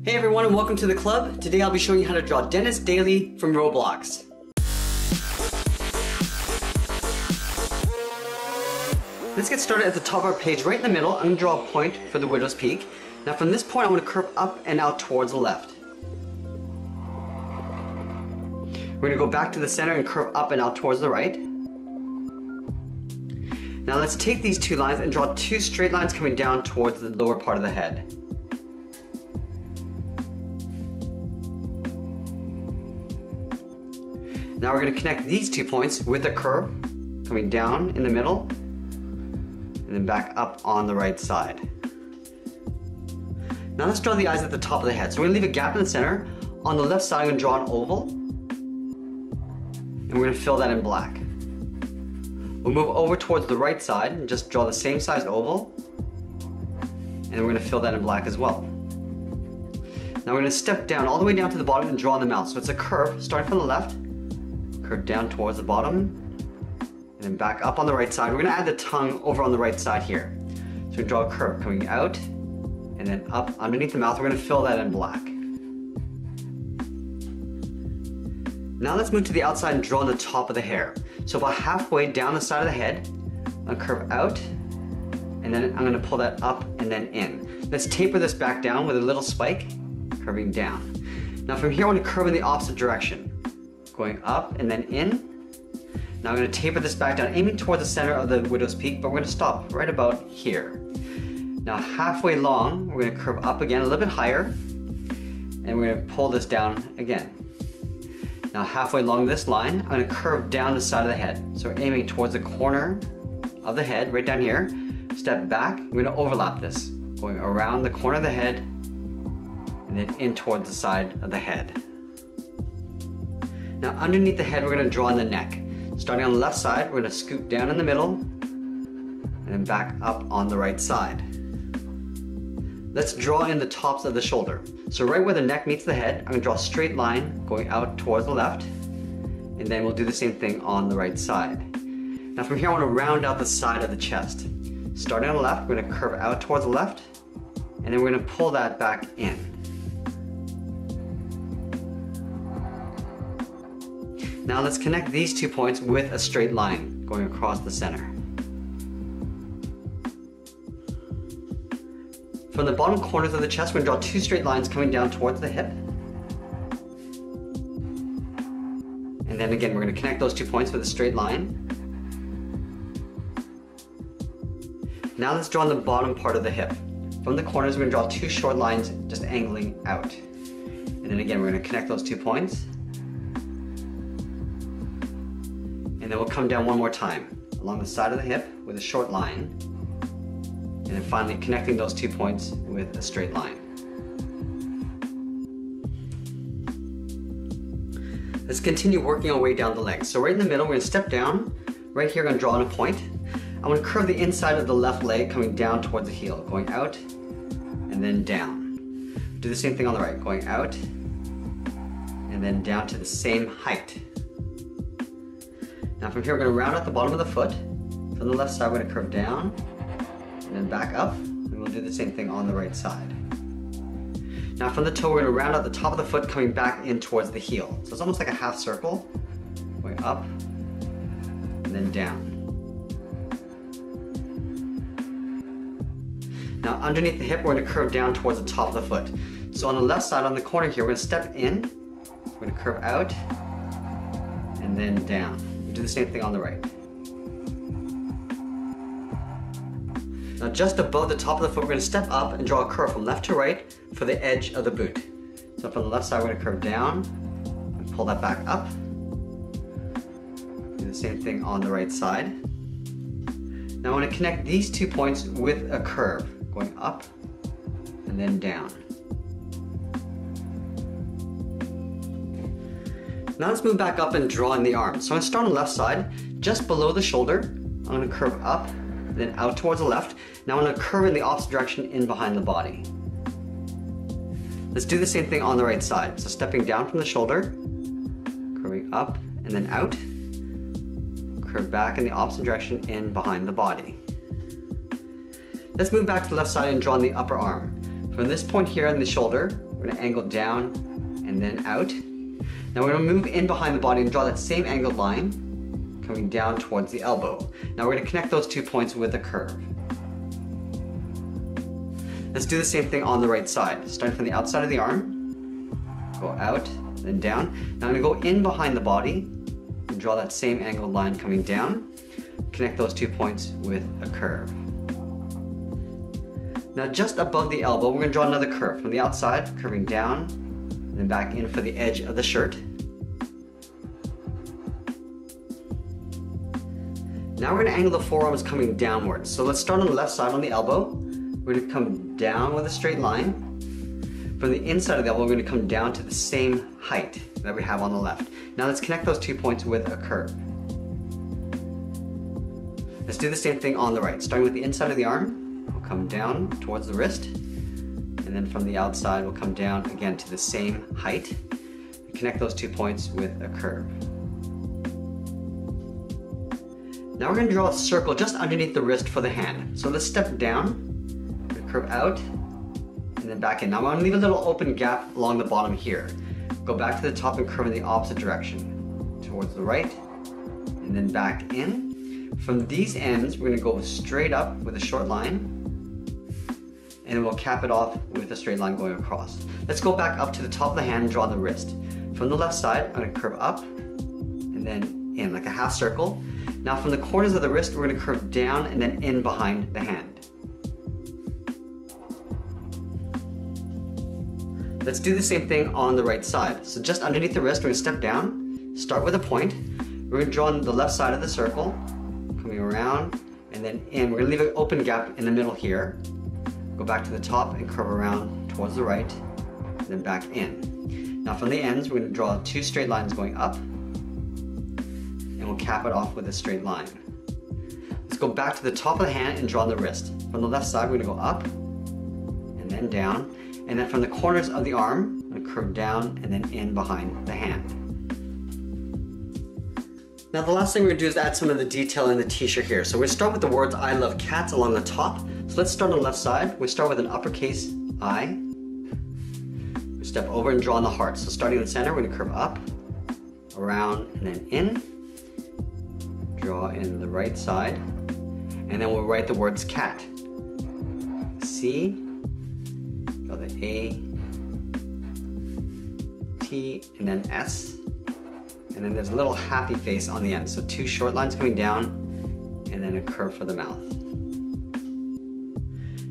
Hey everyone and welcome to the club. Today I'll be showing you how to draw Denis daily from Roblox. Let's get started at the top of our page, right in the middle. I'm going to draw a point for the widow's peak. Now from this point I want to curve up and out towards the left. We're going to go back to the center and curve up and out towards the right. Now let's take these two lines and draw two straight lines coming down towards the lower part of the head. Now we're going to connect these 2 points with a curve coming down in the middle and then back up on the right side. Now let's draw the eyes at the top of the head. So we're going to leave a gap in the center. On the left side I'm going to draw an oval and we're going to fill that in black. We'll move over towards the right side and just draw the same size oval and we're going to fill that in black as well. Now we're going to step down all the way down to the bottom and draw the mouth. So it's a curve starting from the left, curve down towards the bottom, and then back up on the right side. We're going to add the tongue over on the right side here. So we draw a curve coming out and then up underneath the mouth. We're going to fill that in black. Now let's move to the outside and draw the top of the hair. So about halfway down the side of the head, I'll curve out and then I'm going to pull that up and then in. Let's taper this back down with a little spike, curving down. Now from here I want to curve in the opposite direction, going up and then in. Now I'm going to taper this back down, aiming towards the center of the widow's peak, but we're going to stop right about here. Now halfway long, we're going to curve up again a little bit higher, and we're going to pull this down again. Now halfway along this line, I'm going to curve down the side of the head. So we're aiming towards the corner of the head, right down here. Step back, we're going to overlap this, going around the corner of the head, and then in towards the side of the head. Now underneath the head we're going to draw in the neck. Starting on the left side, we're going to scoop down in the middle and then back up on the right side. Let's draw in the tops of the shoulder. So right where the neck meets the head, I'm going to draw a straight line going out towards the left, and then we'll do the same thing on the right side. Now from here I want to round out the side of the chest. Starting on the left, we're going to curve out towards the left, and then we're going to pull that back in. Now let's connect these 2 points with a straight line going across the center. From the bottom corners of the chest, we're going to draw 2 straight lines coming down towards the hip. And then again, we're going to connect those 2 points with a straight line. Now let's draw on the bottom part of the hip. From the corners, we're going to draw 2 short lines just angling out. And then again, we're going to connect those 2 points. And then we'll come down one more time along the side of the hip with a short line. And then finally connecting those 2 points with a straight line. Let's continue working our way down the legs. So right in the middle, we're going to step down. Right here, we're going to draw on a point. I'm going to curve the inside of the left leg coming down towards the heel, going out and then down. Do the same thing on the right, going out and then down to the same height. Now from here, we're going to round out the bottom of the foot. From the left side, we're going to curve down and then back up, and we'll do the same thing on the right side. Now from the toe, we're going to round out the top of the foot coming back in towards the heel. So it's almost like a half circle, going up and then down. Now underneath the hip, we're going to curve down towards the top of the foot. So on the left side, on the corner here, we're going to step in, we're going to curve out and then down. We'll do the same thing on the right. Now just above the top of the foot, we're going to step up and draw a curve from left to right for the edge of the boot. So from the left side, we're going to curve down and pull that back up. Do the same thing on the right side. Now I want to connect these 2 points with a curve, going up and then down. Now let's move back up and draw in the arms. So I'm going to start on the left side, just below the shoulder. I'm going to curve up, then out towards the left. Now I'm going to curve in the opposite direction in behind the body. Let's do the same thing on the right side. So stepping down from the shoulder, curving up and then out, curve back in the opposite direction in behind the body. Let's move back to the left side and draw on the upper arm. From this point here on the shoulder, we're gonna angle down and then out. Now we're gonna move in behind the body and draw that same angled line coming down towards the elbow. Now we're gonna connect those 2 points with a curve. Let's do the same thing on the right side. Starting from the outside of the arm, go out, then down. Now I'm gonna go in behind the body and draw that same angled line coming down. Connect those 2 points with a curve. Now just above the elbow, we're gonna draw another curve. From the outside, curving down, and then back in for the edge of the shirt. Now we're gonna angle the forearms coming downwards. So let's start on the left side on the elbow. We're gonna come down with a straight line. From the inside of the elbow, we're gonna come down to the same height that we have on the left. Now let's connect those 2 points with a curve. Let's do the same thing on the right. Starting with the inside of the arm, we'll come down towards the wrist. And then from the outside, we'll come down again to the same height. Connect those 2 points with a curve. Now we're gonna draw a circle just underneath the wrist for the hand. So let's step down, curve out, and then back in. Now I'm gonna leave a little open gap along the bottom here. Go back to the top and curve in the opposite direction, towards the right, and then back in. From these ends, we're gonna go straight up with a short line, and then we'll cap it off with a straight line going across. Let's go back up to the top of the hand and draw the wrist. From the left side, I'm gonna curve up, and then in, like a half circle. Now from the corners of the wrist, we're gonna curve down and then in behind the hand. Let's do the same thing on the right side. So just underneath the wrist, we're gonna step down, start with a point. We're gonna draw on the left side of the circle, coming around, and then in. We're gonna leave an open gap in the middle here. Go back to the top and curve around towards the right, and then back in. Now from the ends, we're gonna draw 2 straight lines going up, and we'll cap it off with a straight line. Let's go back to the top of the hand and draw on the wrist. From the left side, we're gonna go up, and then down, and then from the corners of the arm, I'm gonna curve down and then in behind the hand. Now the last thing we're gonna do is add some of the detail in the t-shirt here. So we're gonna start with the words "I love cats" along the top. So let's start on the left side. We start with an uppercase I. We step over and draw on the heart. So starting in the center, we're gonna curve up, around, and then in. Draw in the right side, and then we'll write the words "cat." C. Draw the A, T, and then S. And then there's a little happy face on the end. So 2 short lines coming down, and then a curve for the mouth.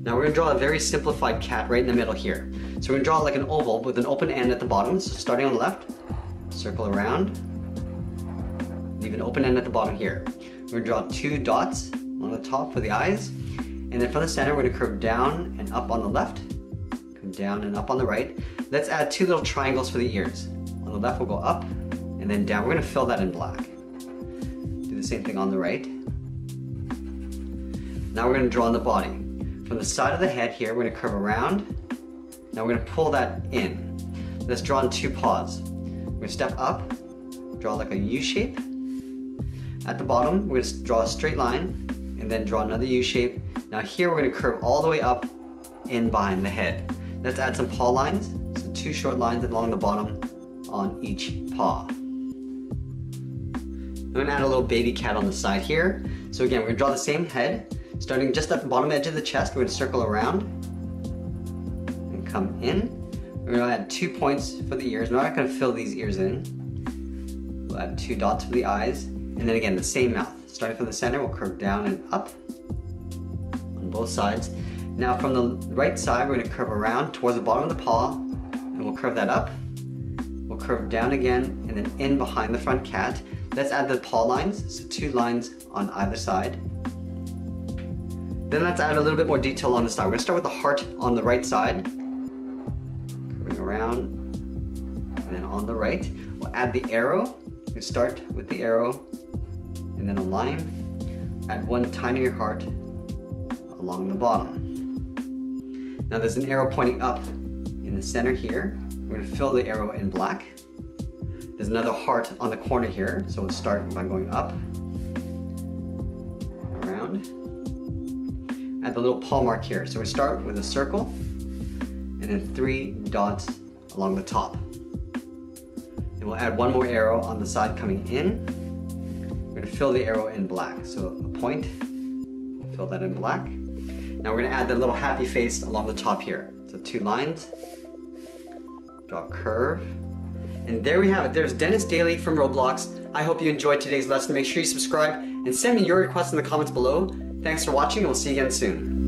Now we're gonna draw a very simplified cat right in the middle here. So we're gonna draw like an oval with an open end at the bottom. So starting on the left, circle around, leave an open end at the bottom here. We're gonna draw 2 dots on the top for the eyes. And then from the center, we're gonna curve down and up on the left, come down and up on the right. Let's add 2 little triangles for the ears. On the left, we'll go up, and then down. We're gonna fill that in black. Do the same thing on the right. Now we're gonna draw on the body. From the side of the head here, we're gonna curve around. Now we're gonna pull that in. Let's draw in 2 paws. We're gonna step up, draw like a U shape. At the bottom, we're gonna draw a straight line, and then draw another U shape. Now here, we're gonna curve all the way up in behind the head. Let's add some paw lines. So 2 short lines along the bottom on each paw. I'm gonna add a little baby cat on the side here. So again, we're gonna draw the same head. Starting just at the bottom edge of the chest, we're gonna circle around and come in. We're gonna add 2 points for the ears. We're not gonna fill these ears in. We'll add 2 dots for the eyes. And then again, the same mouth. Starting from the center, we'll curve down and up on both sides. Now from the right side, we're gonna curve around towards the bottom of the paw, and we'll curve that up. We'll curve down again, and then in behind the front cat. Let's add the paw lines, so 2 lines on either side. Then let's add a little bit more detail on the side. We're gonna start with the heart on the right side, curving around, and then on the right, we'll add the arrow. We start with the arrow, and then a line. Add 1 tinier heart along the bottom. Now there's an arrow pointing up in the center here. We're gonna fill the arrow in black. There's another heart on the corner here, so we'll start by going up, around. Add the little paw mark here. So we start with a circle, then 3 dots along the top. And we'll add one more arrow on the side coming in. We're going to fill the arrow in black. So a point, we'll fill that in black. Now we're going to add the little happy face along the top here. So 2 lines, draw a curve, and there we have it. There's Dennis Daily from Roblox. I hope you enjoyed today's lesson. Make sure you subscribe and send me your requests in the comments below. Thanks for watching, and we'll see you again soon.